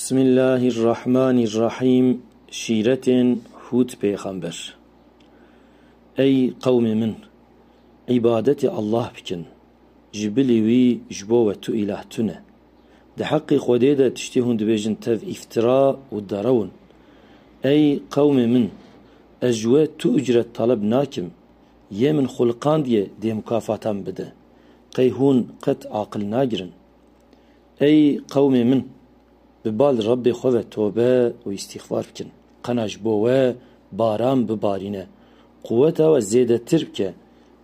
بسم الله الرحمن الرحيم. شيرة هود پیغمبر. ای قوم من، عبادت الله بکن، جبلی وی جبو و تو اله تونه، ده حق خوده ده تشتیهون دبیجن تف افتراء و درون. ای قوم من، اجوه تو اجرت طلب ناکم، یه من خلقان دیه ده مکافاتم بده، قیهون قط عاقل ناگرن. ای قوم من، ببال رب خواه توبه و استغفار بکن، قناش بوه باران ببارینه، قوتا و زیده تر بکه،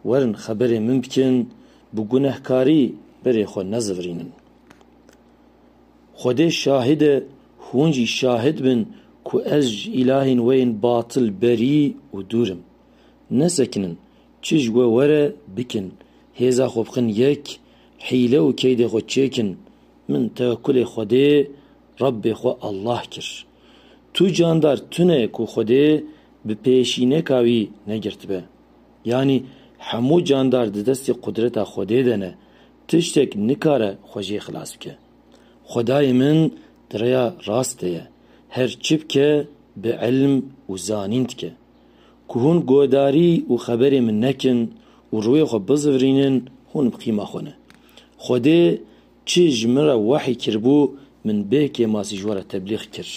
ورن خبر من بکن بو گناهکاری بری خو نزورینن. خود شاهد هونجی شاهد بن کو از الهین وین باطل بری و دورم، نسکنن چج و وره بکن، هیزا خوبخن یک حیله و کید خود چیکن، من توکل خوده رب خو الله کر. تو جاندار تونه کو خوده به پیشینه کاوی نگرت به، یعنی همو جاندار دست قدرت خوده دنه، تشتک نکاره خوشی خلاص بکه. خدای من دریا راسته، هر چیب که به علم و زانیند که، که هون گوداری و خبری من نکن و روی خو بزورینن هون بقیمه خونه. خوده چه جمره وحی کربو من به که ماسی جواره تبلیغ کر،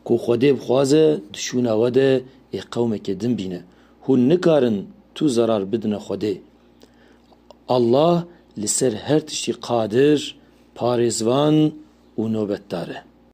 که خوده بخوازه دشونه وده ای قومه که دن بینه، هون نکارن تو zarar بدن خوده. الله لسر هر تشتی قادر، پارزوان و نوبت داره.